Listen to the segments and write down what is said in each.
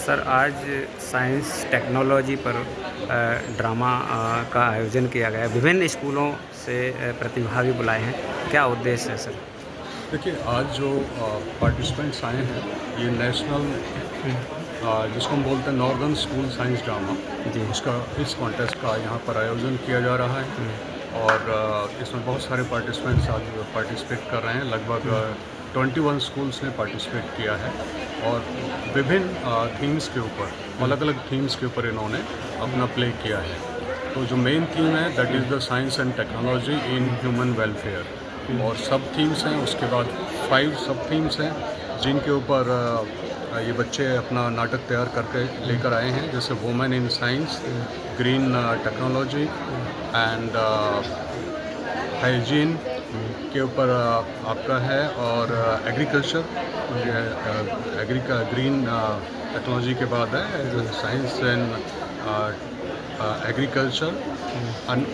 Sir आज science technology पर drama का आयोजन किया गया है। विभिन्न स्कूलों से प्रतिभागी बुलाए हैं। क्या उद्देश्य है सर? देखिए, आज जो पार्टिसिपेंट्स आए हैं, ये नेशनल जिसको हम बोलते हैं नॉर्दर्न स्कूल साइंस ड्रामा, जी। उसका इस कॉन्टेस्ट का यहाँ पर आयोजन किया जा रहा है। और इसमें बहुत सारे पार्टिसिपेंट्स आज पार्टिसिपेट कर रहे हैं। लगभग 21 स्कूल्स ने पार्टिसिपेट किया है और विभिन्न थीम्स के ऊपर, अलग अलग थीम्स के ऊपर इन्होंने अपना प्ले किया है। तो जो मेन थीम है that is the science and technology in human welfare, और सब थीम्स हैं। उसके बाद 5 सब थीम्स हैं जिनके ऊपर ये बच्चे अपना नाटक तैयार करके लेकर आए हैं, जैसे women in science, green technology and hygiene के ऊपर आपका है, और एग्रीकल्चर, ग्रीन टेक्नोलॉजी के बाद है साइंस एंड एग्रीकल्चर,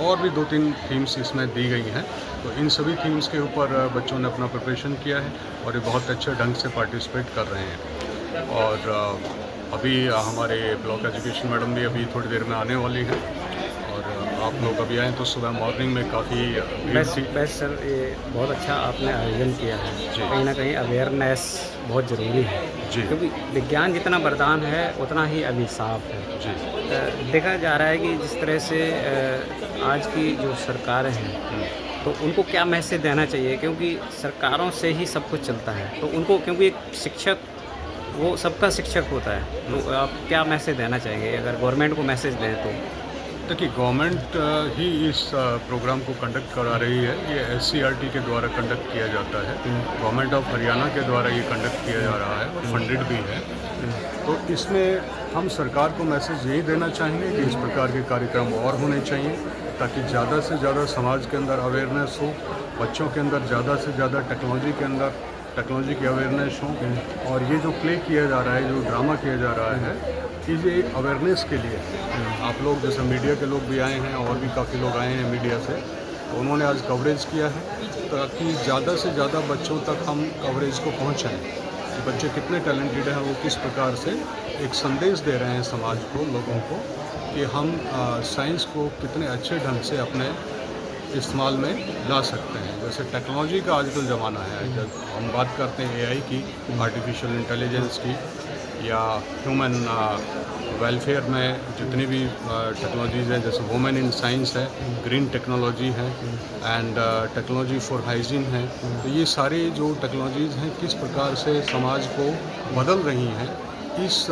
और भी 2-3 थीम्स इसमें दी गई हैं। तो इन सभी थीम्स के ऊपर बच्चों ने अपना प्रिपरेशन किया है और ये बहुत अच्छे ढंग से पार्टिसिपेट कर रहे हैं। और अभी हमारे ब्लॉक एजुकेशन मैडम भी अभी थोड़ी देर में आने वाली हैं, और आप लोग अभी आए तो सुबह मॉर्निंग में काफ़ी बस सर, ये बहुत अच्छा आपने आयोजन किया है। जी। कहीं ना कहीं अवेयरनेस बहुत ज़रूरी है, जी। क्योंकि विज्ञान जितना वरदान है उतना ही अभिशाप है। जी। देखा जा रहा है कि जिस तरह से आज की जो सरकारें हैं, तो उनको क्या मैसेज देना चाहिए, क्योंकि सरकारों से ही सब कुछ चलता है। तो उनको, क्योंकि एक शिक्षक वो सबका शिक्षक होता है, तो आप क्या मैसेज देना चाहेंगे अगर गवर्नमेंट को मैसेज दें तो? देखिए, गवर्नमेंट ही इस प्रोग्राम को कंडक्ट करा रही है। ये SCRT के द्वारा कंडक्ट किया जाता है। गवर्नमेंट ऑफ हरियाणा के द्वारा ये कंडक्ट किया जा रहा है और फंडेड भी है। तो इसमें हम सरकार को मैसेज यही देना चाहेंगे कि इस प्रकार के कार्यक्रम और होने चाहिए, ताकि ज़्यादा से ज़्यादा समाज के अंदर अवेयरनेस हो, बच्चों के अंदर ज़्यादा से ज़्यादा टेक्नोलॉजी की अवेयरनेस हो। और ये जो प्ले किया जा रहा है, जो ड्रामा किया जा रहा है, ये एक अवेयरनेस के लिए। आप लोग जैसे मीडिया के लोग भी आए हैं और भी काफ़ी लोग आए हैं मीडिया से, तो उन्होंने आज कवरेज किया है ताकि ज़्यादा से ज़्यादा बच्चों तक हम कवरेज को पहुँचाएँ कि बच्चे कितने टैलेंटेड हैं, वो किस प्रकार से एक संदेश दे रहे हैं समाज को, लोगों को, कि हम साइंस को कितने अच्छे ढंग से अपने इस्तेमाल में ला सकते हैं। जैसे टेक्नोलॉजी का आजकल ज़माना है, जब हम बात करते हैं AI की, आर्टिफिशियल इंटेलिजेंस की, या ह्यूमन वेलफेयर में जितनी भी टेक्नोलॉजीज़ हैं, जैसे वुमेन इन साइंस है, ग्रीन टेक्नोलॉजी है, एंड टेक्नोलॉजी फॉर हाइजीन है। तो ये सारी जो टेक्नोलॉजीज़ हैं किस प्रकार से समाज को बदल रही हैं, इस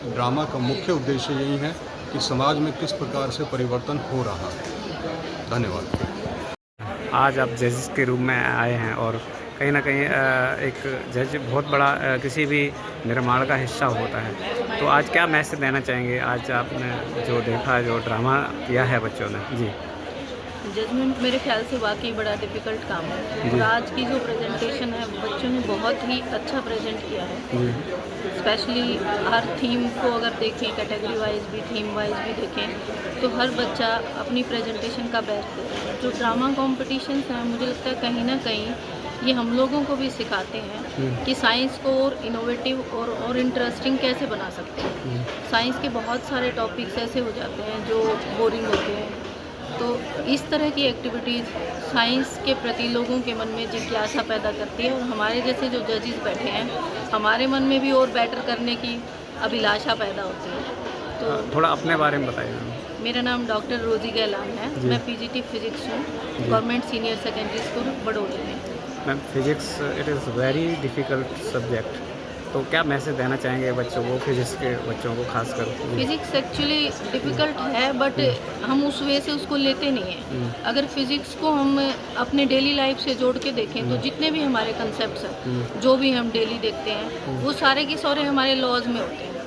ड्रामा का मुख्य उद्देश्य यही है कि समाज में किस प्रकार से परिवर्तन हो रहा है। धन्यवाद। आज आप जजेस के रूप में आए हैं और कहीं ना कहीं एक जज बहुत बड़ा किसी भी निर्माण का हिस्सा होता है। तो आज क्या मैसेज देना चाहेंगे? आज आपने जो देखा, जो ड्रामा किया है बच्चों ने। जी। जजमेंट मेरे ख्याल से वाकई बड़ा डिफ़िकल्ट काम है, और आज की जो प्रेजेंटेशन है बच्चों ने बहुत ही अच्छा प्रेजेंट किया है। स्पेशली हर थीम को अगर देखें, कैटेगरी वाइज भी, थीम वाइज भी देखें, तो हर बच्चा अपनी प्रेजेंटेशन का बेस्ट दे रहा है। जो ड्रामा कॉम्पिटिशन हैं, मुझे लगता है कहीं ना कहीं ये हम लोगों को भी सिखाते हैं कि साइंस को और इनोवेटिव और इंटरेस्टिंग कैसे बना सकते हैं। साइंस के बहुत सारे टॉपिक्स ऐसे हो जाते हैं जो बोरिंग होते हैं, तो इस तरह की एक्टिविटीज़ साइंस के प्रति लोगों के मन में जिज्ञासा पैदा करती है, और हमारे जैसे जो जजेस बैठे हैं, हमारे मन में भी और बेटर करने की अभिलाषा पैदा होती है। तो थोड़ा अपने बारे में बताइए। मेरा नाम डॉक्टर रोजी गैलान है। मैं PGT फिजिक्स हूँ, government senior secondary school Barauli में। Ma'am, physics it is very difficult subject, तो क्या मैसेज देना चाहेंगे बच्चों को, फिजिक्स के बच्चों को खासकर? फिज़िक्स एक्चुअली डिफ़िकल्ट है, बट हम उस वे से उसको लेते नहीं हैं। अगर फिज़िक्स को हम अपने डेली लाइफ से जोड़ के देखें, तो जितने भी हमारे कंसेप्ट्स हैं, जो भी हम डेली देखते हैं, वो सारे के सारे हमारे लॉज में होते हैं।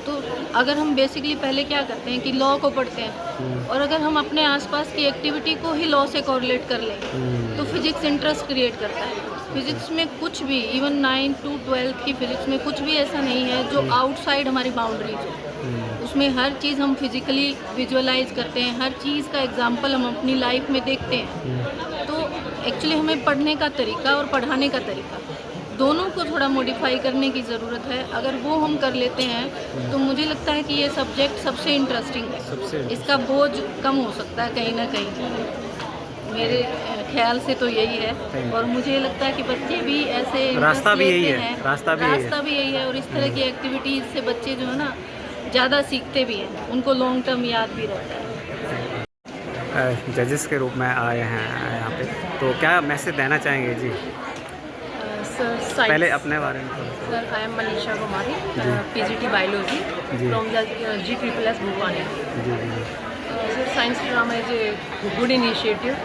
तो अगर हम बेसिकली पहले क्या करते हैं कि लॉ को पढ़ते हैं, और अगर हम अपने आसपास की एक्टिविटी को ही लॉ से कोरिलेट कर लें, तो फिज़िक्स इंटरेस्ट क्रिएट करता है। फिज़िक्स में कुछ भी, इवन 9 to 12 की फ़िज़िक्स में कुछ भी ऐसा नहीं है जो आउटसाइड हमारी बाउंड्रीज हो। उसमें हर चीज़ हम फिज़िकली विजुअलाइज करते हैं, हर चीज़ का एग्जाम्पल हम अपनी लाइफ में देखते हैं। तो एक्चुअली हमें पढ़ने का तरीका और पढ़ाने का तरीका दोनों को थोड़ा मॉडिफाई करने की ज़रूरत है। अगर वो हम कर लेते हैं तो मुझे लगता है कि ये सब्जेक्ट सबसे इंटरेस्टिंग है, इसका बोझ कम हो सकता है कहीं ना कहीं। मेरे ख्याल से तो यही है, और मुझे लगता है कि बच्चे भी ऐसे रास्ता भी यही लेते है, हैं, रास्ता भी यही है। और इस तरह की एक्टिविटीज़ से बच्चे जो है ना ज़्यादा सीखते भी हैं, उनको लॉन्ग टर्म याद भी रहता है। जजेस के रूप में आए हैं यहाँ पे, तो क्या मैसेज देना चाहेंगे जी? सर पहले अपने बारे में थोड़ा सा। Sir, I am Manisha Kumari, PGT biology जी। From the GSSS Bhuwani. जी जी Sir, science drama is a good initiative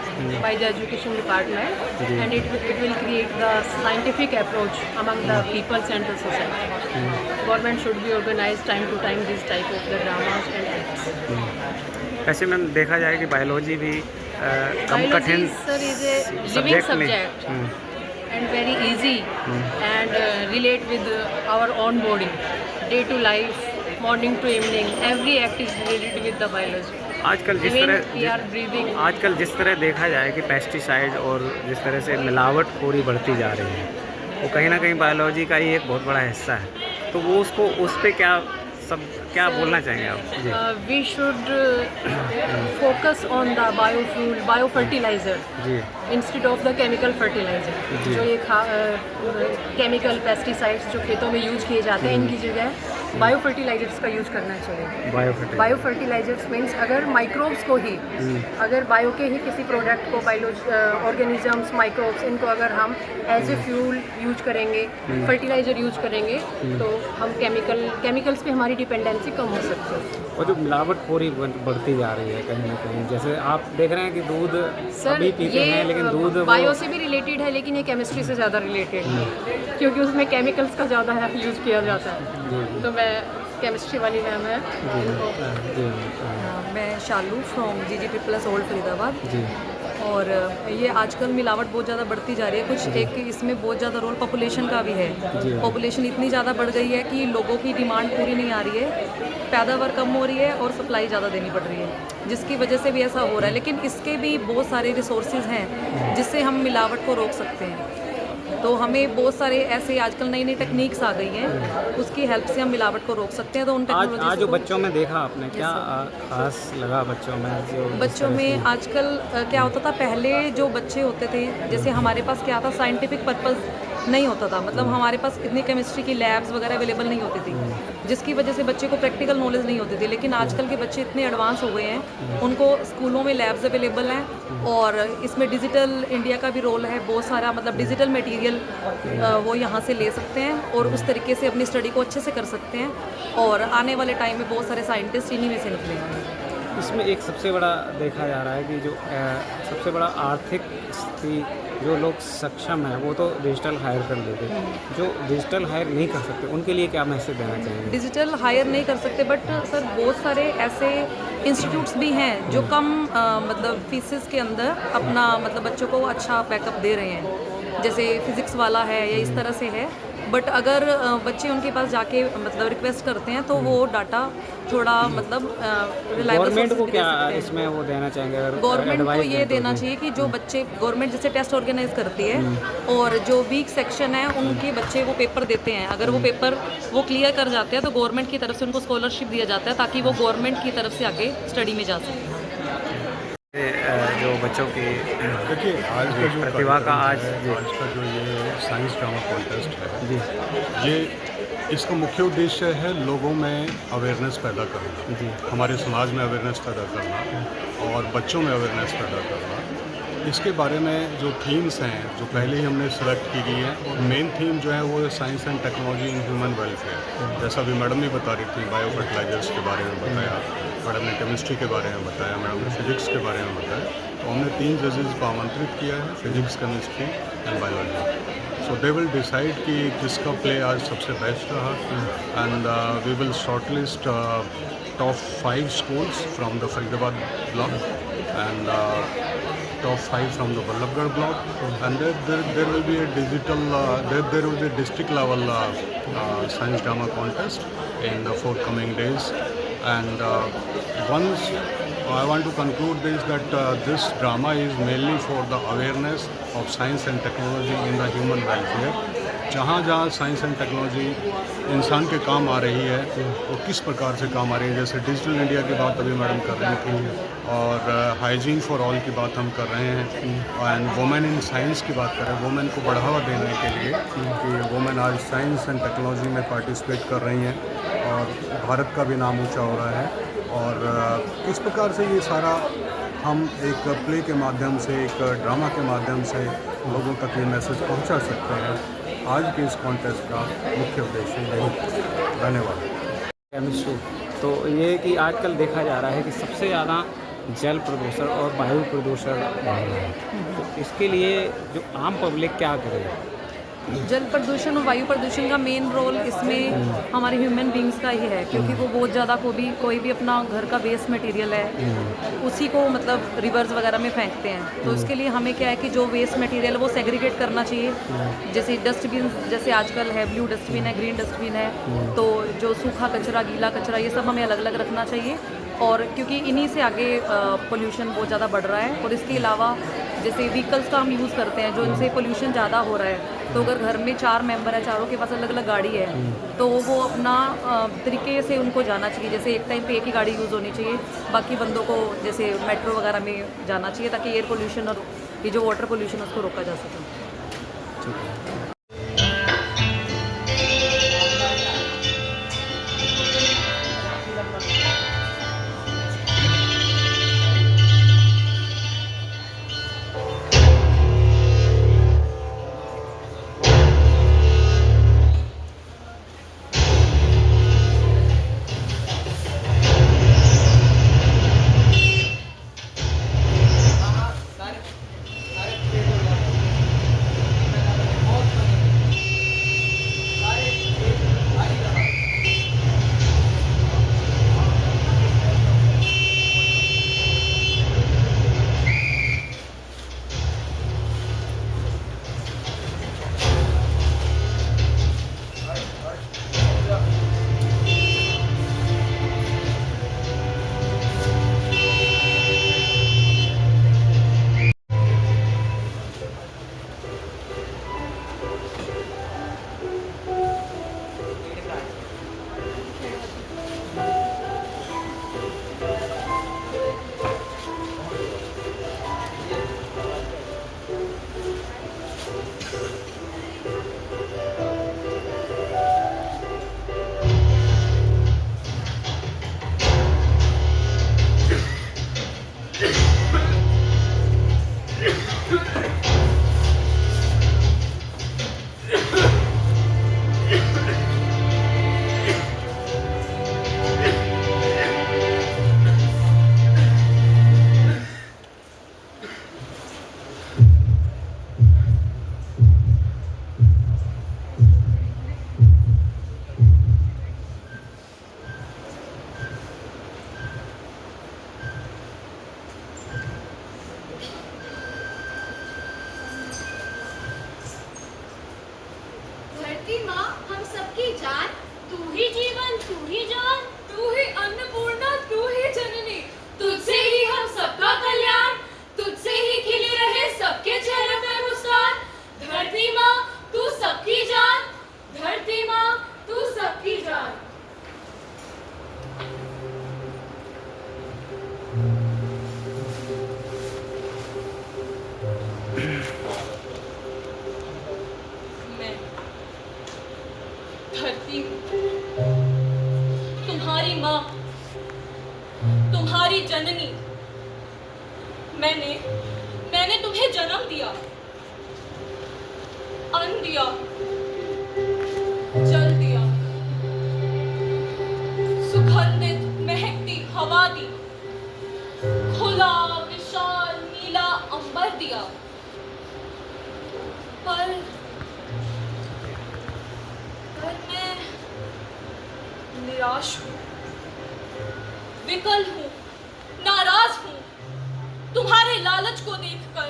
by the education department, and it will create the scientific approach among the peoples and the society. Government should be organized time to time this type of the dramas and acts. ऐसे में देखा जाए कि biology भी कम Biology, कठिन sir, is a living subject नहीं। subject and very easy and relate with our own body, day to life, morning to evening. Every act is related with the biology. आजकल Even we are breathing. आजकल जिस तरह देखा जाए कि pesticide और जिस तरह से मिलावटखोरी बढ़ती जा रही है, वो कहीं ना कहीं बायोलॉजी का ही एक बहुत बड़ा हिस्सा है। तो वो उसको उस पे क्या बोलना चाहेंगे आप जी? We should focus on the biofuel, biofertilizer ji instead of the chemical fertilizer. जी। जो ये केमिकल पेस्टिसाइड्स जो खेतों में यूज किए जाते हैं, इनकी जगह बायो फर्टिलाइजर्स का यूज करना चाहिए। बायो फर्टिलाइजर्स मीन्स अगर माइक्रोब्स को ही, अगर बायो के ही किसी प्रोडक्ट को, ऑर्गेनिजम्स, माइक्रोब्स, इनको अगर हम एज ए फ्यूल यूज करेंगे, फर्टिलाइजर यूज करेंगे, तो हम केमिकल्स पे हमारी डिपेंडेंसी कम हो सकती है। और जो मिलावटखोरी बढ़ती जा रही है कहीं ना कहीं, जैसे आप देख रहे हैं कि दूध सभी पीते हैं, लेकिन दूध बायो से भी रिलेटेड है, लेकिन ये केमिस्ट्री से ज़्यादा रिलेटेड है, क्योंकि उसमें केमिकल्स का ज़्यादा यूज किया जाता है। तो मैं केमिस्ट्री वाली मैम है। मैं शालू फ्रॉम GSSS ओल्ड फरीदाबाद। जी। और ये आजकल मिलावट बहुत ज़्यादा बढ़ती जा रही है। कुछ एक इसमें बहुत ज़्यादा रोल पॉपुलेशन का भी है। पॉपुलेशन इतनी ज़्यादा बढ़ गई है कि लोगों की डिमांड पूरी नहीं आ रही है, पैदावार कम हो रही है और सप्लाई ज़्यादा देनी पड़ रही है, जिसकी वजह से भी ऐसा हो रहा है। लेकिन इसके भी बहुत सारे रिसोर्सेज हैं जिससे हम मिलावट को रोक सकते हैं। तो हमें बहुत सारे ऐसे आजकल नई नई टेक्निक्स आ गई हैं, उसकी हेल्प से हम मिलावट को रोक सकते हैं। तो उन टेक्नोलॉजी आज जो बच्चों में देखा आपने, क्या खास लगा बच्चों में? बच्चों में आजकल क्या होता था, पहले जो बच्चे होते थे, जैसे हमारे पास क्या था, साइंटिफिक पर्पस नहीं होता था, मतलब हमारे पास इतनी केमिस्ट्री की लैब्स वगैरह अवेलेबल नहीं होती थी, जिसकी वजह से बच्चे को प्रैक्टिकल नॉलेज नहीं होती थी। लेकिन आजकल के बच्चे इतने एडवांस हो गए हैं, उनको स्कूलों में लैब्स अवेलेबल हैं, और इसमें डिजिटल इंडिया का भी रोल है। बहुत सारा मतलब डिजिटल मटेरियल वो यहाँ से ले सकते हैं और उस तरीके से अपनी स्टडी को अच्छे से कर सकते हैं, और आने वाले टाइम में बहुत सारे साइंटिस्ट इन्हीं में से निकलेंगे। इसमें एक सबसे बड़ा देखा जा रहा है कि जो सबसे बड़ा आर्थिक स्थिति जो लोग सक्षम है, वो तो डिजिटल हायर कर लेते हैं। जो डिजिटल हायर नहीं कर सकते, उनके लिए क्या मैसेज देना चाहिए? डिजिटल हायर नहीं कर सकते, बट सर बहुत सारे ऐसे इंस्टीट्यूट्स भी हैं जो कम मतलब फीसेस के अंदर अपना मतलब बच्चों को अच्छा बैकअप दे रहे हैं, जैसे फिज़िक्स वाला है या इस तरह से है। बट अगर बच्चे उनके पास जाके मतलब रिक्वेस्ट करते हैं तो वो डाटा थोड़ा मतलब रिलायबल। गवर्नमेंट को क्या इसमें वो देना चाहेंगे? गवर्नमेंट को ये देना चाहिए कि जो बच्चे, गवर्नमेंट जैसे टेस्ट ऑर्गेनाइज करती है और जो वीक सेक्शन है उनके बच्चे वो पेपर देते हैं, अगर वो पेपर वो क्लियर कर जाते हैं तो गवर्नमेंट की तरफ से उनको स्कॉलरशिप दिया जाता है, ताकि वो गवर्नमेंट की तरफ से आगे स्टडी में जा सकें। जो बच्चों की देखिए, आज का जो प्रतिभा का आज का जो ये साइंस ड्रामा कॉन्टेस्ट है जी ये इसका मुख्य उद्देश्य है लोगों में अवेयरनेस पैदा करना, जी हमारे समाज में अवेयरनेस पैदा करना और बच्चों में अवेयरनेस पैदा करना। इसके बारे में जो थीम्स हैं जो पहले ही हमने सेलेक्ट की गई हैं, और मेन थीम जो है वो है science and technology in human welfare. जैसा अभी मैडम भी बता रही थी, बायो फर्टिलाइजर्स के बारे में बताया, मैडम ने केमिस्ट्री के बारे में बताया, मैडम ने फिजिक्स के बारे में बताया। तो हमने 3 जजेस को आमंत्रित किया है, physics, chemistry and biology. So they will decide कि किसका प्ले आज सबसे बेस्ट रहा, and we will shortlist top 5 schools from the Faridabad block and top 5 from the Vallabhgarh block, and there will be a digital there will be a district level science drama contest in the forthcoming days. And once I want to conclude this, that this drama is mainly for the awareness of science and technology in the human welfare, जहाँ जहाँ science and technology इंसान के काम आ रही है वो किस प्रकार से काम आ रही है। जैसे डिजिटल इंडिया की बात अभी मैडम कर रही थी और हाइजीन फॉर ऑल की बात हम कर रहे हैं एंड वुमेन इन साइंस की बात कर रहे हैं। वुमेन को बढ़ावा देने के लिए कि वुमेन आज साइंस एंड टेक्नोलॉजी में पार्टिसिपेट कर रही हैं और भारत का भी नाम ऊँचा हो रहा है। और किस प्रकार से ये सारा हम एक प्ले के माध्यम से, एक ड्रामा के माध्यम से लोगों तक ये मैसेज पहुंचा सकते हैं, आज के इस कॉन्टेस्ट का मुख्य उद्देश्य यही। धन्यवाद। केमिस्ट्री तो ये कि आजकल देखा जा रहा है कि सबसे ज़्यादा जल प्रदूषण और वायु प्रदूषण बढ़ रहा है, तो इसके लिए जो आम पब्लिक क्या करे? जल प्रदूषण और वायु प्रदूषण का मेन रोल इसमें हमारे ह्यूमन बींग्स का ही है, क्योंकि वो बहुत ज़्यादा कोई भी अपना घर का वेस्ट मटेरियल है उसी को मतलब रिवर्स वगैरह में फेंकते हैं। तो इसके लिए हमें क्या है कि जो वेस्ट मटेरियल है वो सेग्रीगेट करना चाहिए। जैसे डस्टबिन, जैसे आजकल है ब्लू डस्टबिन है, ग्रीन डस्टबिन है, तो जो सूखा कचरा, गीला कचरा, ये सब हमें अलग अलग रखना चाहिए। और क्योंकि इन्हीं से आगे पोल्यूशन बहुत ज़्यादा बढ़ रहा है। और इसके अलावा जैसे व्हीकल्स का हम यूज़ करते हैं जो इनसे पोल्यूशन ज़्यादा हो रहा है, तो अगर घर में 4 मेंबर है, चारों के पास अलग अलग गाड़ी है, तो वो अपना तरीके से उनको जाना चाहिए। जैसे एक टाइम पे एक ही गाड़ी यूज़ होनी चाहिए, बाकी बंदों को जैसे मेट्रो वगैरह में जाना चाहिए ताकि एयर पोल्यूशन और ये जो वाटर पोल्यूशन उसको रोका जा सके। धरती माँ हम सबकी जान, तू ही जीवन, तू ही जान, तू ही अन्नपूर्णा, तू ही जननी, तुझसे ही हम सबका कल्याण, तुझसे ही खिले रहे सबके चेहरे पे मुस्कान। धरती माँ तू सबकी जान, धरती माँ तू सबकी जान। मैं धरती हूँ, तुम्हारी माँ, तुम्हारी जननी। मैंने तुम्हें जन्म दिया, अन्न दिया, जल दिया, सुगंधित महकती हवा दी, खुला विशाल नीला अंबर दिया। पर मैं निराश हूँ, विकल हूँ, नाराज हूँ तुम्हारे लालच को देखकर,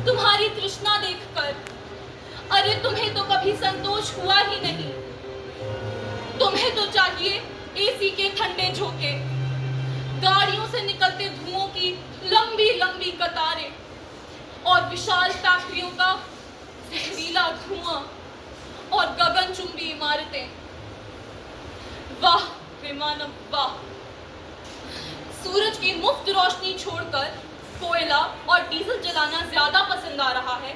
तुम्हारी तृष्णा देखकर। अरे तुम्हें तो कभी संतोष हुआ ही नहीं, तुम्हें तो चाहिए एसी के ठंडे झोंके, गाड़ियों से निकलते धुओं की लंबी लंबी कतारें और विशाल फैक्ट्रियों का जहरीला धुआं। और गगनचुंबी इमारतें। वाह बेमानव वाह। सूरज की मुफ्त रोशनी छोड़कर कोयला और डीजल जलाना ज्यादा पसंद आ रहा है।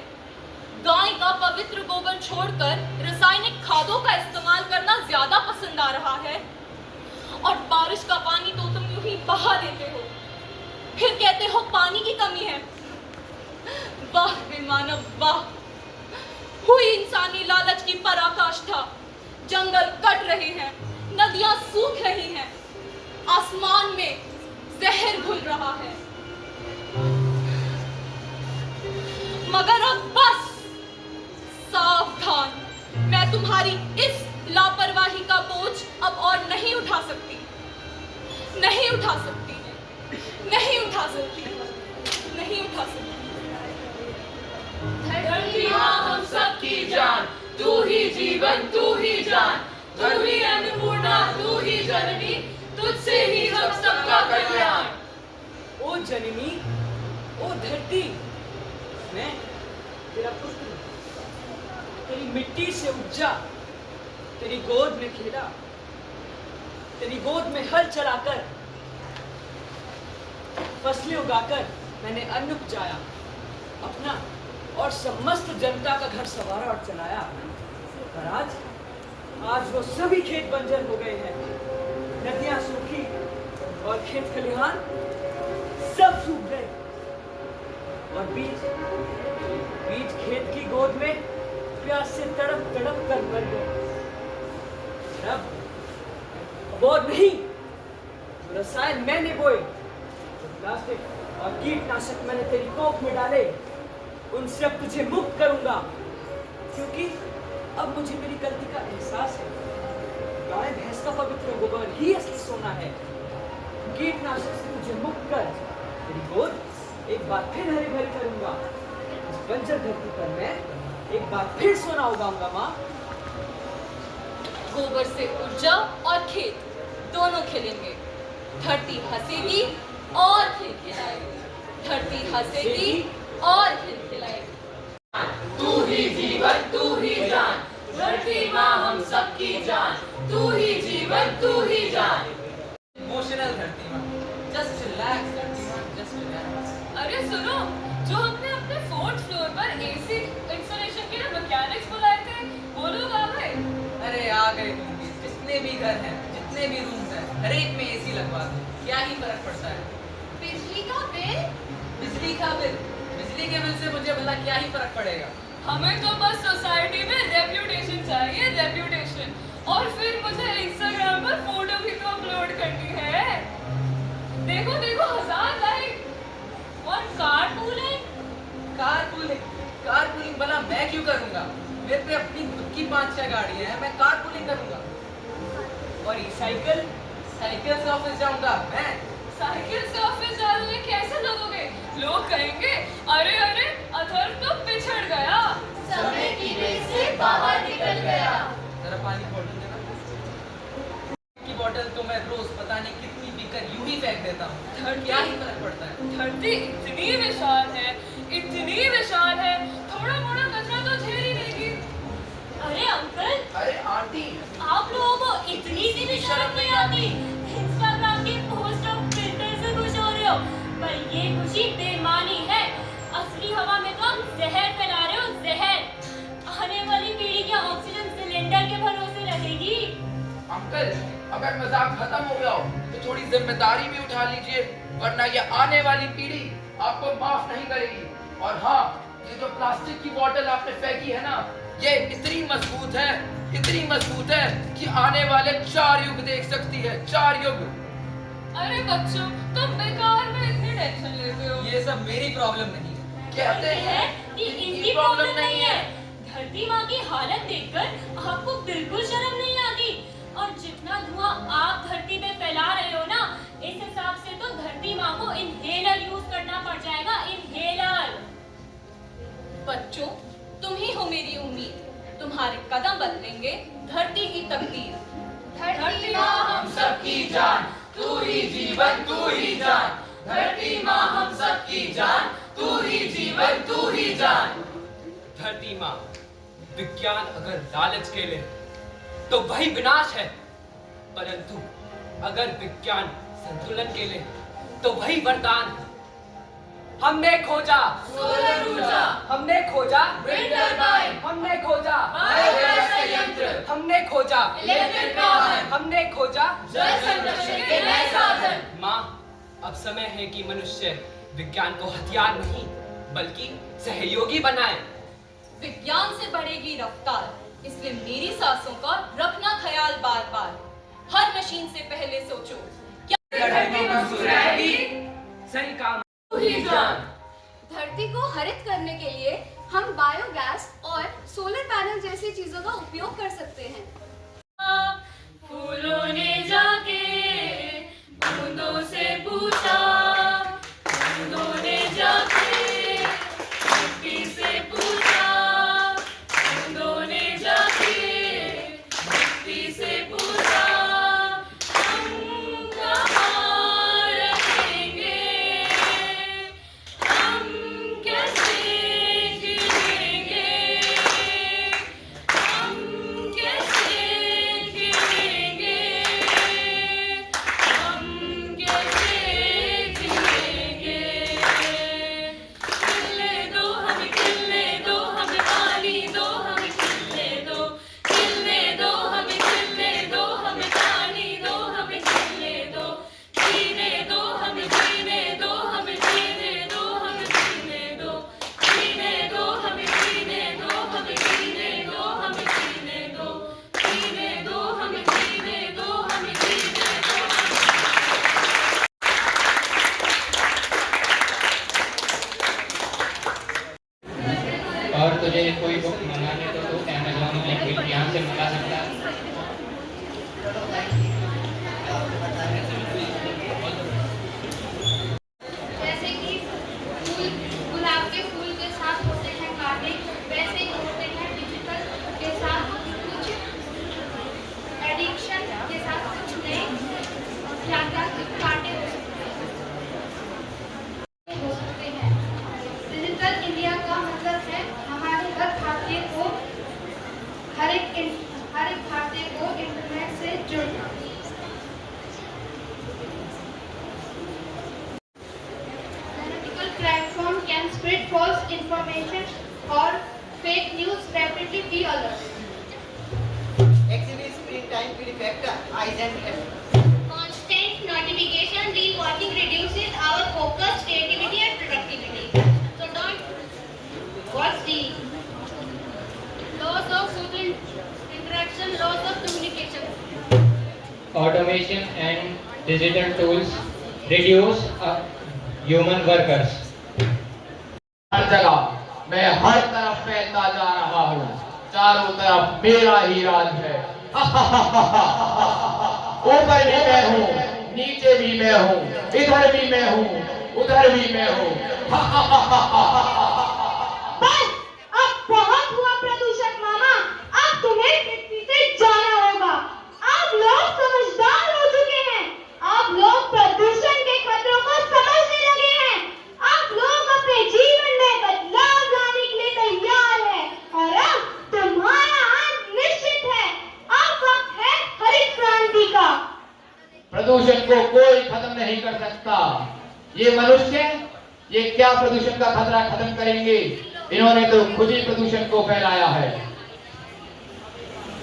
गाय का पवित्र गोबर छोड़कर रासायनिक खादों का इस्तेमाल करना ज्यादा पसंद आ रहा है। और बारिश का पानी तो तुम यूं ही बहा देते हो, फिर कहते हो पानी की कमी है। वाह बेमानव वाह। हुई इंसानी लालच की पराकाष्ठा। जंगल कट रहे हैं, नदियां सूख रही हैं, आसमान में जहर घुल रहा है। मगर अब बस, सावधान, मैं तुम्हारी इस लापरवाही का बोझ अब और नहीं उठा सकती, नहीं उठा सकती, नहीं उठा सकती, नहीं उठा सकती। धरती माँ हम सबकी जान, तू ही जीवन तू ही जान, तू ही अन्नपूर्णा तू ही जननी, तुझसे ही हम सबका कल्याण। ओ जननी, ओ धरती, मैं तेरा पुत्र हूँ। तेरी मिट्टी से उपजा, तेरी गोद में खेला, तेरी गोद में हल चलाकर, फसलें उगाकर मैंने अन्न उपजाया, अपना और समस्त जनता का घर संवारा और चलाया। और आज वो सभी खेत बंजर हो गए हैं, नदियां सूखी और खेत खलिहान सब सूख गए, और बीज खेत की गोद में प्यास से तड़प तड़प कर मर गए। अब और नहीं, जो रसायन मैंने बोए, जो प्लास्टिक और कीटनाशक मैंने तेरी कोख में डाले, उनसे अब तुझे मुक्त करूंगा, क्योंकि अब मुझे मेरी गलती का एहसास है। गाय भैंस का पवित्र गोबर ही असली सोना है। कीटनाशक से तुझे मुक्त कर तेरी गोद एक बार फिर हरी भरी करूंगा। इस बंजर धरती पर मैं एक बार फिर सोना उगाऊंगा माँ। गोबर से ऊर्जा और खेत दोनों खिलेंगे। धरती हंसेगी और खिलखिलाएगी, धरती हंसेगी और खिलखिलाएगी। तू ही जीवन तू ही जान, धरती माँ हम सबकी जान, तू ही जीवन तू ही जान। इमोशनल धरती माँ, जस्ट रिलैक्स धरती माँ, जस्ट रिलैक्स। अरे सुनो, जो हमने अपने 4th फ्लोर पर एसी इंस्टॉलेशन के लिए मैकेनिक्स बुलाए थे, वो लोग आ गए। अरे आ गए होंगे, जितने भी घर हैं, जितने भी रूम्स हैं, हर एक में एसी लगवा दो, क्या ही फर्क पड़ता है। बिजली का बिल, बिजली का बिल, बिजली के बिल से मुझे भला क्या ही फर्क पड़ेगा। हमें तो बस सोसाइटी में रेप्यूटेशन चाहिए, रेप्यूटेशन। और फिर मुझे इंस्टाग्राम पर फोटो भी तो अपलोड करनी है। देखो देखो 1000 लाइक। और कारपूलिंग भला मैं क्यों करूंगा? मेरे पे अपनी खुद की 5-6 गाड़ियां हैं, मैं कारपूलिंग करूंगा। और ये साइकिल से ऑफिस जाऊंगा मैं। साइकिल से ऑफिस जाने कैसे लगोगे? लोग कहेंगे अरे अरे अथर्व तो पिछड़ गया, समय की रेस से बाहर निकल गया। जरा पानी बॉटल देना। की बॉटल तो मैं रोज पता नहीं कितनी पीकर यूं ही फेंक देता हूँ, क्या ही फर्क पड़ता है। धरती इतनी विशाल है, इतनी विशाल है, थोड़ा मोड़ा कचरा तो झेल ही लेगी। अरे अंकल, अरे आंटी, आप लोगों को इतनी सी भी शर्म नहीं आती? इंस्टाग्राम की पोस्ट और फिल्टर से खुश हो रहे हो, पर ये खुशी बेमानी है। असली हवा में तो आप जहर फैला रहे हो, जहर। आने वाली पीढ़ी क्या ऑक्सीजन सिलेंडर के भरोसे रहेगी? अंकल, अगर मजाक खत्म हो गया हो तो थोड़ी जिम्मेदारी भी उठा लीजिए, वरना ये आने वाली पीढ़ी आपको माफ नहीं करेगी। और हाँ, ये जो प्लास्टिक की बोतल आपने फेंकी है ना, ये इतनी मजबूत है कि आने वाले 4 युग देख सकती है, 4 युग। अरे बच्चों, तुम बेकार में इतनी टेंशन लेते हो। ये सब मेरी प्रॉब्लम नहीं है। कहते हैं कि इनकी प्रॉब्लम नहीं है। धरती माँ की हालत देखकर आपको बिल्कुल शर्म नहीं आती। और जितना धुआं आप धरती पे फैला रहे हो ना, इस हिसाब से तो धरती माँ को इनहेलर यूज करना पड़ जाएगा, इनहेलर। बच्चों, तुम ही हो मेरी उम्मीद, तुम्हारे कदम बदलेंगे धरती की तकदीर। धरती माँ हम सबकी जान, तू ही जीवन तू ही जान, धरती माँ हम सबकी जान, तू ही जीवन तू ही जान। धरती माँ, विज्ञान अगर लालच के ले तो वही विनाश है, परंतु अगर विज्ञान संतुलन के ले तो वही वरदान है। हमने खोजा सोलर ऊर्जा, हमने खोजा विंड टरबाइन, हमने खोजा बायोगैस संयंत्र, हमने खोजा इलेक्ट्रिक वाहन, हमने खोजा जल संरक्षण के नए साधन। माँ, अब समय है कि मनुष्य विज्ञान को हथियार नहीं बल्कि सहयोगी बनाए। विज्ञान से बढ़ेगी रफ्तार, इसलिए मेरी सांसों का रखना ख्याल बार बार। हर मशीन से पहले सोचो क्या सही काम। धरती को हरित करने के लिए हम बायोगैस और सोलर पैनल जैसी चीजों का उपयोग कर सकते हैं। फूलों ने जाके बूंदों से पूछा, बूंदों ने जाके मिट्टी से पूछा, बूंदों ने जाके मिट्टी से पूछा, हम कहाँ रहेंगे, हम कैसे जिएंगे, हम कैसे जिएंगे, हम कैसे जिएंगे। खिलने दो हमें, खिलने दो हमें, पानी दो हमें, खिलने दो, खिलने दो हमें, खिलने दो हमें, पानी दो हमें, खिलने दो, जीने दो हमें, जीने दो हमें, जीने दो हमें, जीने दो, जीने दो हमें, जीने दो हमें, जीने दो हमें, जीने दो, जीने दो हमें, जीने दो हमें, जीने दो। और तुझे कोई बुक मंगाने तो तू अमेज़न लिंक यहाँ से मंगा सकता है। जैसे कि फूल गुलाब के फूल के साथ होते हैं कांटे, वैसे ही होते हैं डिजिटल के साथ कुछ एडिक्शन के साथ कुछ नए ज्यादा कांटे हो सकते हैं। डिजिटल इंडिया का मतलब है हमारे हर भारतीय को हर एक भारतीय को इंटरनेट से जुड़ना। Analytical platform can spread false information or fake news rapidly. Be alert. Excessive screen time will affect eyes and health. Constant notification, reel watching reduces our focus, creativity, and productivity. So don't watch the loss of social interaction, loss of communication. Automation and digital tools reduce human workers. हर जगह मैं हर तरफ फैलता जा रहा हूँ, चारों तरफ मेरा ही राज है। ऊपर भी मैं हूँ, नीचे भी मैं हूँ, इधर भी मैं हूँ, उधर भी मैं हूँ। बस अब बहुत हुआ प्रदूषण मामा, अब तुम्हें पृथ्वी से जाना होगा। अब लोग समझदार हो चुके हैं, अब लोग प्रदूषण के खतरों को समझने लगे हैं, अब लोग अपने जीवन में बदलाव लाने के लिए तैयार हैं और अब तुम्हारा अंत निश्चित है। अब वक्त है हरित क्रांति का। प्रदूषण को कोई खत्म नहीं कर सकता। ये मनुष्य, ये क्या प्रदूषण का खतरा खत्म करेंगे? इन्होंने तो खुद ही प्रदूषण को फैलाया है।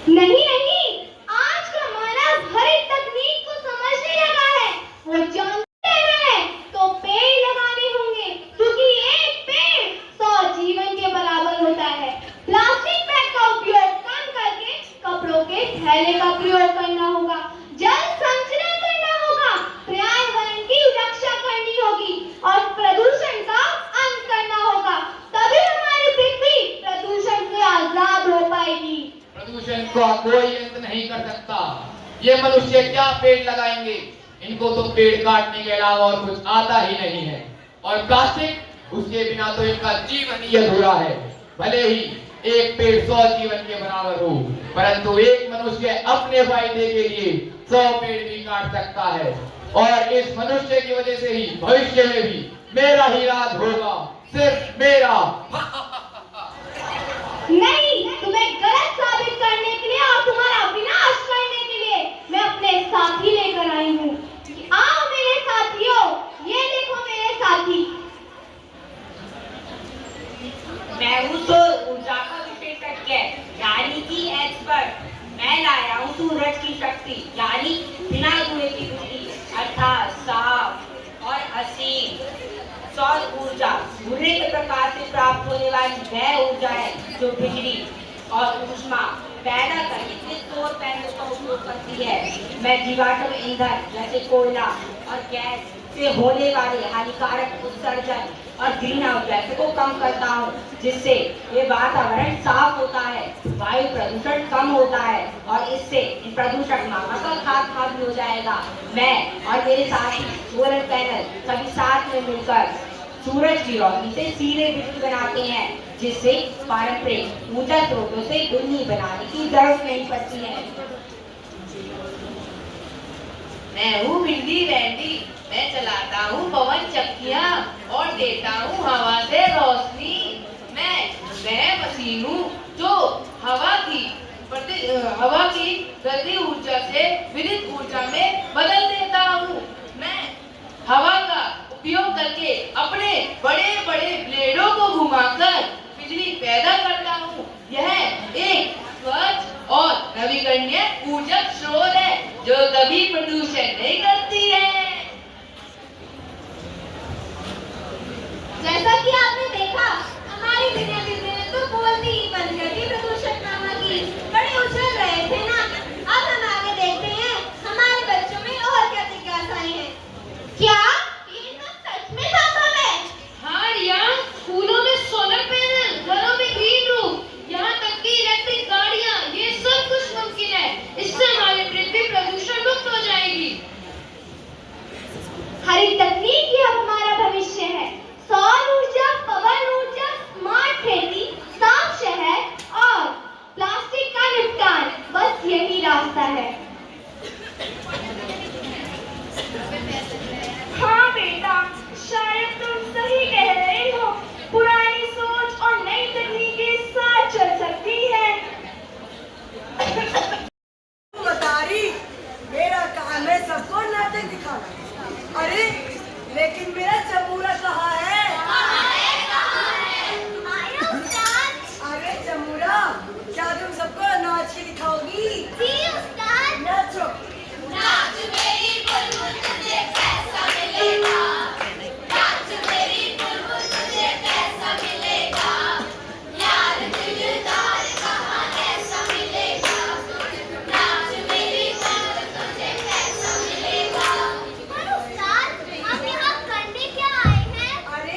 नहीं नहीं, आज का मानव हरित तकनीक को समझने लगा है, वो जानते हैं तो पेड़ लगाने होंगे, क्योंकि एक पेड़ 100 जीवन के बराबर होता है। प्लास्टिक बैग का उपयोग कम करके कपड़ों के थैले का प्रयोग करना होगा, जल संचयन करना होगा, पर्यावरण की रक्षा करनी होगी और प्रदूषण का अंत करना होगा। तभी हमारी पृथ्वी प्रदूषण से आजाद हो पाएगी। प्रदूषण का कोई अंत नहीं कर सकता। ये मनुष्य क्या पेड़ लगाएंगे? इनको तो पेड़ काटने के अलावा और कुछ आता ही नहीं है। और प्लास्टिक, उसके बिना तो इनका जीवन ही अधूरा है। भले ही एक पेड़ 100 जीवन के बराबर हो, परंतु एक मनुष्य अपने फायदे के लिए 100 पेड़ भी काट सकता है। और इस मनुष्य की वजह से ही भविष्य में भी मेरा ही राज होगा, सिर्फ मेरा। नहीं, तुम्हें साथी लेकर आई हूँ कि आओ मेरे साथियों, ये देखो मेरे साथी। मैं हूँ सौर ऊर्जा का विशेषज्ञ यानी कि एक्सपर्ट। मैं लाया हूँ सूरज की शक्ति यानी बिना धुएं की बिजली अर्थात साफ और असीम। सौर ऊर्जा सूर्य के प्रकाश से प्राप्त होने वाली वह ऊर्जा है जो बिजली और ऊष्मा पैदा करने के सौर पैनल का उपयोग करती है। मैं जीवाश्म ईंधन जैसे कोयला और गैस से होने वाले हानिकारक उत्सर्जन और ग्रीन हाउस गैसों को कम करता हूँ, जिससे ये वातावरण साफ होता है, वायु प्रदूषण कम होता है और इससे इन प्रदूषक मात्रा का खात्मा भी हो जाएगा। मैं और मेरे साथी सोलर पैनल सभी साथ में मिलकर सूरज की रोशनी से सीधे बिजली बनाते हैं, जिससे पारंपरिक ऊर्जा स्रोतों से बिजली बनाने की जरूरत नहीं पड़ती है। मैं हूँ बिजली रैंडी। मैं चलाता हूँ पवन चक्कियाँ और देता हूँ हवा से रोशनी। मैं वह मशीन हूँ जो हवा की गति ऊर्जा से विद्युत ऊर्जा में बदल देता हूँ। मैं हवा का उपयोग करके अपने बड़े बड़े ब्लेडों को घुमाकर बिजली पैदा करता हूँ। यह एक स्वच्छ और नवीकरणीय ऊर्जा स्रोत है जो कभी प्रदूषण नहीं करती है। जैसा कि आपने देखा, हमारी दुनिया ने तो बोलती ही बंद कर दी प्रदूषक नामा की। बड़े उछल रहे थे ना। अब हम आगे देखते हैं हमारे बच्चों में और क्या जिज्ञासाएं हैं। क्या ये सब सच में संभव है? हाँ रिया, स्कूलों में सोलर पैनल, घरों में ग्रीन रूफ, यहाँ तक कि इलेक्ट्रिक गाड़ियाँ, ये सब कुछ मुमकिन है। इससे हमारी पृथ्वी प्रदूषण मुक्त हो जाएगी। हरित तकनीक ही अब हमारा भविष्य है। सौर ऊर्जा, पवन ऊर्जा, स्मार्ट खेती, साफ शहर और प्लास्टिक का निपटान, बस यही रास्ता है। हाँ बेटा, शायद तुम सही कह रहे हो। पुरानी सोच और नई तकनीकें साथ चल सकती हैं। बतारी, मेरा काम है सबको नाटक दिखाना। अरे लेकिन मेरा चमूरा कहाँ है? अरे चमूरा, क्या तुम सबको नाच के दिखाओगी? जी उस्ताद। नाचो। नाच मेरी बुलबुल तुझे कैसा मिलेगा? नाच मेरी बुलबुल तुझे कैसा मिलेगा? यार दिलदार कहाँ ऐसा मिलेगा? नाच मेरी बुलबुल तुझे कैसा मिलेगा? पर उस्ताद, आप यहाँ करने क्या आए हैं? अरे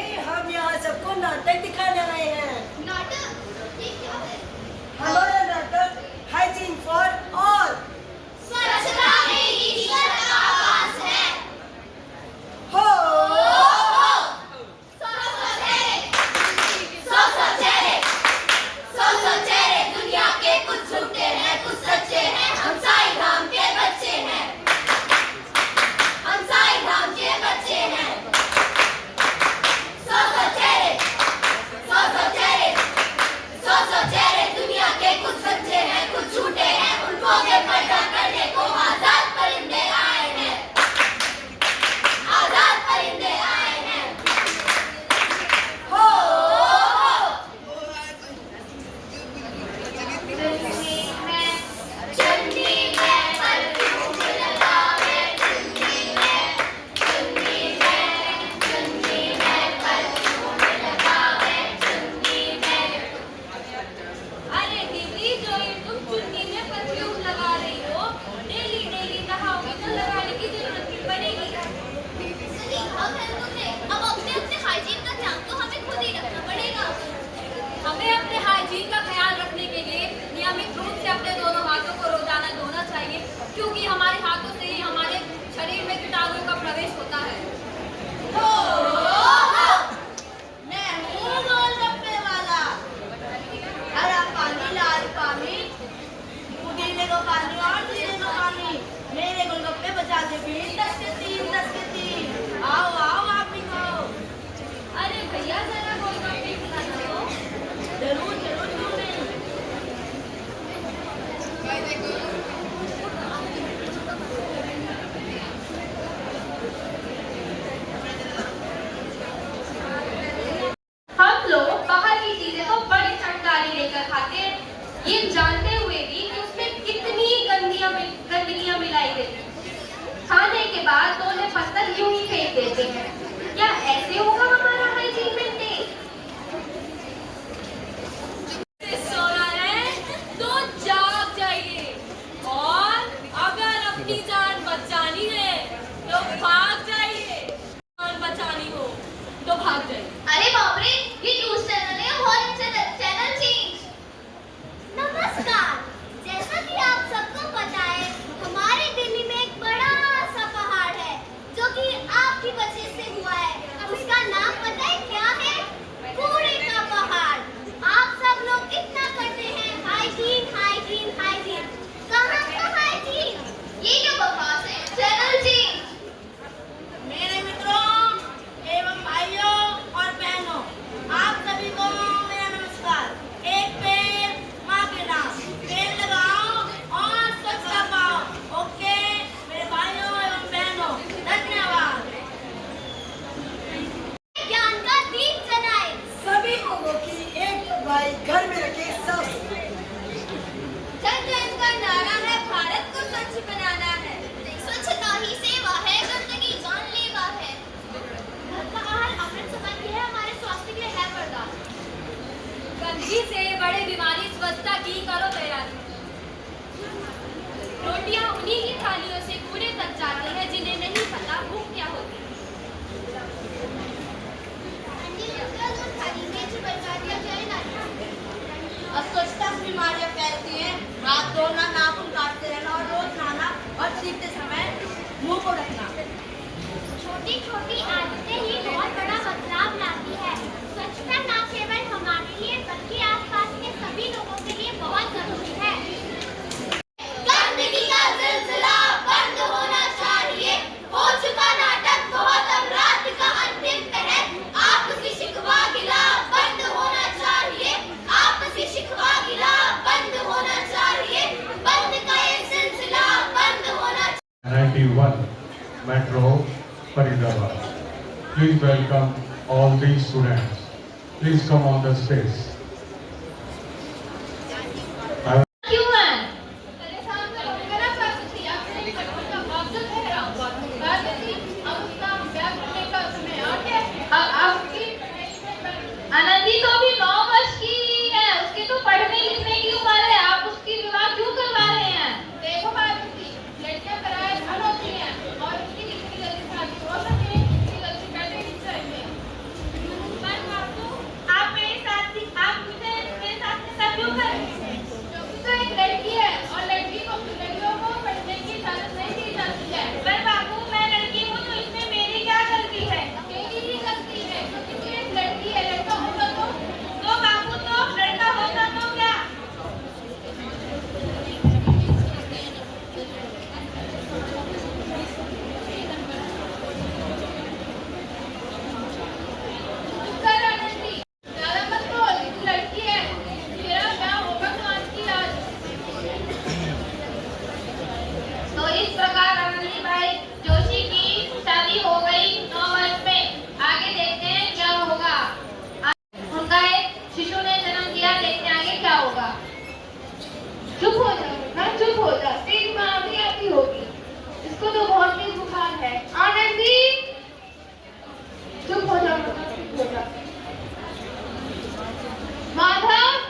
बचानी है तो भाग जाइए, और बचानी हो तो भाग जाइए। अरे बाप रे, ये न्यूज़ चैनल है और चैनल चेंज। नमस्कार, जैसा कि आप सबको पता है, हमारे दिल्ली में एक बड़ा सा पहाड़ है जो कि आपकी वजह से हुआ है। उसका नाम पता है क्या है? कूड़े का पहाड़। आप सब लोग इतना करते हैं हाइजीन हाइजीन हाइजीन, कहाँ का हाइजीन? ये क्या बकवास है? Channel change. मेरे मित्रों एवं भाइयों और बहनों, आप सभी को मेरा नमस्कार। एक पेड़ माँ के नाम, पेड़ लगाओ और स्वच्छता पाओ। ओके मेरे भाइयों एवं बहनों, धन्यवाद। ज्ञान का दीप जलाए, सभी लोगों की एक भाई घर में रखे साफ सफाई। जन जन का नारा है भारत को स्वच्छ बनाना है। स्वच्छता ही सेवा है, गंदगी जानलेवा है। घर का आहार अमृत समान भी है, हमारे स्वास्थ्य के लिए है वरदान। गंदगी से बड़े बीमारी, स्वच्छता की करो तैयारी। रोटियां उन्हीं की थालियों से कूड़े तक जाती है जिन्हें नहीं पता भूख क्या होती है। अस्वच्छता से बीमारियां फैलती हैं। हाथ धोना, नाखून काटते रहना और रोज नहाना और सीखते समय मुंह को ढकना। छोटी छोटी आदतें ही बहुत बड़ा बदलाव लाती है। स्वच्छता न केवल हमारे लिए बल्कि आसपास के सभी लोगों के लिए बहुत जरूरी है। गंदगी का सिलसिला बंद होना चाहिए। हो चुका नाटक बहुत, अब रात का अंतिम पहर। आपसी शिकवा गिला बंद होना चाहिए। आपसी शिकवा गिला बंद होना चाहिए। बंद का ये सिलसिला बंद होना चाहिए। 91 Metro Faridabad. Please welcome all these students. Please come on the stage. क्यों है? आनंदी तो अभी 9 वर्ष की है, उसकी तो पढ़ने लिखने की उम्र है। आप उसकी विवाह क्यों करवा रहे हैं? देखो बाबूजी, लड़कियां पराया धन होती हैं और उसकी जितनी जल्दी शादी हो सके उतनी जल्दी कर देनी चाहिए। पर बाबू, आप मेरे साथ मेरे साथ ऐसा क्यों कर रहे हैं? क्योंकि तो एक लड़की है और लड़कियों को पढ़ने की इजाजत नहीं दी जाती है। पर बाबू, मैं लड़की हूँ तो इसमें मेरी क्या गलती है? मेरी ही गलती है, क्योंकि तू एक लड़की है। लड़का होता तो बाबू, तो लड़का होता तो क्या? कर आनंदी, ज्यादा मत बोल, तू लड़की है। तेरा क्या होगा तो आज की आज। तो इस प्रकार आनंदी भाई जोशी की शादी हो गई 9 वर्ष में। आगे देखते हैं क्या होगा। उनका एक शिशु ने जन्म दिया, देखते हैं आगे क्या होगा। चुप हो जा ना, चुप हो जा, तेरी माँ भी आती होगी। इसको तो बहुत तेज बुखार है। आनंदी चुप हो जा, चुप हो जा। माधव,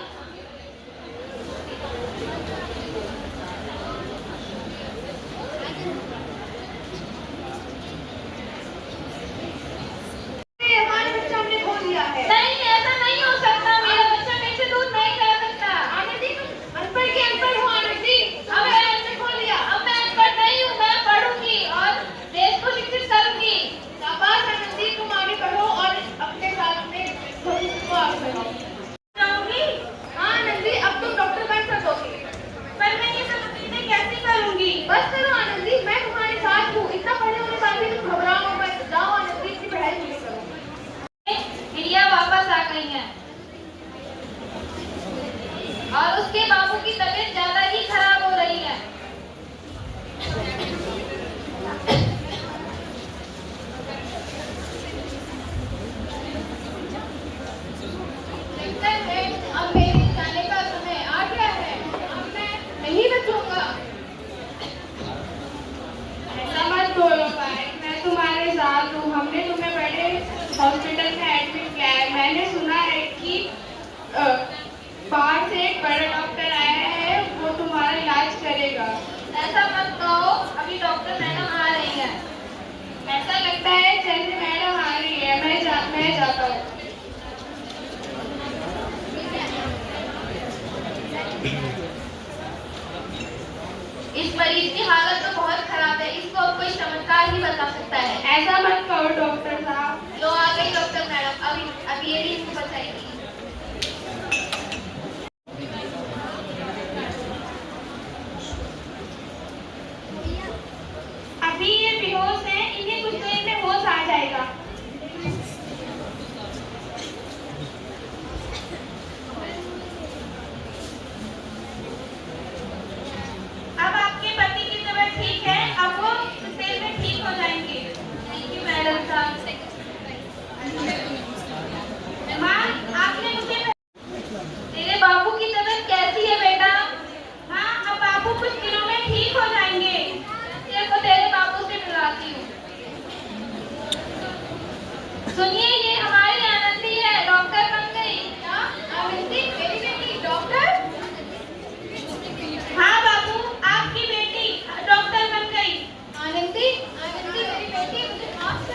हमारे बच्चा हमने खो दिया है। नहीं, ऐसा नहीं हो सकता। मेरा बच्चा मेरे से दूध नहीं कर सकता। आनंदी, तुम अनपढ़ के अनपढ़ हो। आनंदी, अब मैंने खो लिया। अब मैं अनपढ़ नहीं हूँ, मैं पढ़ूंगी और देश को शिक्षित करूंगी। शाबाश आनंदी, तुम आगे बढ़ो और अपने साथ में भविष्य को आगे बढ़ाओ। जाऊंगी? हाँ आनंदी, अब तुम डॉक्टर बन सकोगी। पर मैं ये सब चीजें कैसे करूंगी? बस करो आनंदी, मैं तुम्हारे साथ हूँ। इतना पढ़ने होने बाद भी तुम घबराओ मत। जाओ आनंदी, इतनी पढ़ाई पूरी करो। प्रिया वापस आ गई हैं और उसके बाबू की तबीयत ज्यादा ही खराब हो रही है। लगता है अब मेरे जाने का समय आ गया है। अब मैं नहीं बचूंगा। ऐसा मत बोलो भाई, मैं तुम्हारे साथ हूँ। हमने तुम्हें बड़े हॉस्पिटल में एडमिट किया है। मैंने सुना है कि बाहर से एक बड़ा डॉक्टर आया है, वो तुम्हारा इलाज करेगा। ऐसा मत कहो, अभी डॉक्टर मैडम आ रही है। ऐसा लगता है जैसे मैडम आ रही है। मैं जाता हूँ। इस मरीज की हालत तो बहुत खराब है। इसको अब कोई चमत्कार ही बता सकता है। ऐसा मत कहो डॉक्टर साहब। लो आ गई डॉक्टर मैडम। अभी ये भी इसको बचाएगी। अभी ये बेहोश है। इन्हें कुछ देर में होश आ जाएगा। अब आपके पति की तबीयत ठीक है। अब वो कुछ देर में ठीक हो जाएंगे। थैंक यू मैडम साहब। माँ, आपने मुझे तेरे बाबू की तबीयत कैसी है बेटा? हाँ, अब बाबू कुछ दिनों में ठीक हो जाएंगे। तेरे को तेरे बाबू से मिलवाती हूँ। सुनिए, ये हमारी आनंदी है। डॉक्टर बन गई। आनंदी मेरी बेटी डॉक्टर? हाँ बाबू, आपकी बेटी डॉक्टर बन गई। आनंदी मेरी बेटी मुझे माफ कर।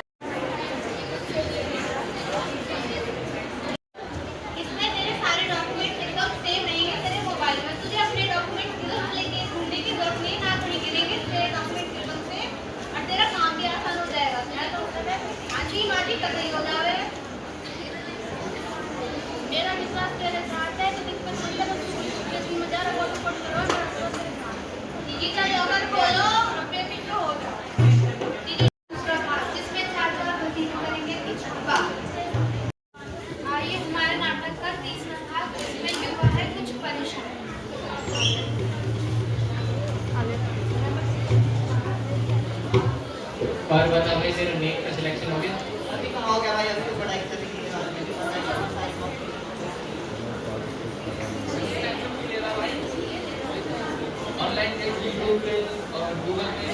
इसमें तेरे सारे डॉक्यूमेंट्स एकदम सेव रहेंगे तेरे मोबाइल में। तुझे अपने डॉक्यूमेंट्स किधर लेके ढूंढने की जरूरत नहीं है। ना कहीं गिरेंगे तेरे डॉक्यूमेंट्स एकदम से। और तेरा काम भी आसान हो जाएगा। मैं तो आजी माजी कतई हो जावे। मेरा विश्वास तेरे साथ है। तो दिक्कत नहीं है तो तुम मजा रहा फोटो फोटो करवा दीदी का योगर खोलो। अपने पीछे हो जाओ दीदी। दूसरा पार्ट जिसमें 4 जगह भतीजा करेंगे कि छक्का। आइए हमारे नाटक का तीसरा भाग जिसमें युवा है कुछ परेशान। और बता भाई तेरा नेट का सिलेक्शन हो गया? अभी कहाँ हो गया भाई? अभी तो पढ़ाई करने के लिए ऑनलाइन टेस्ट यूट्यूब पे और गूगल पे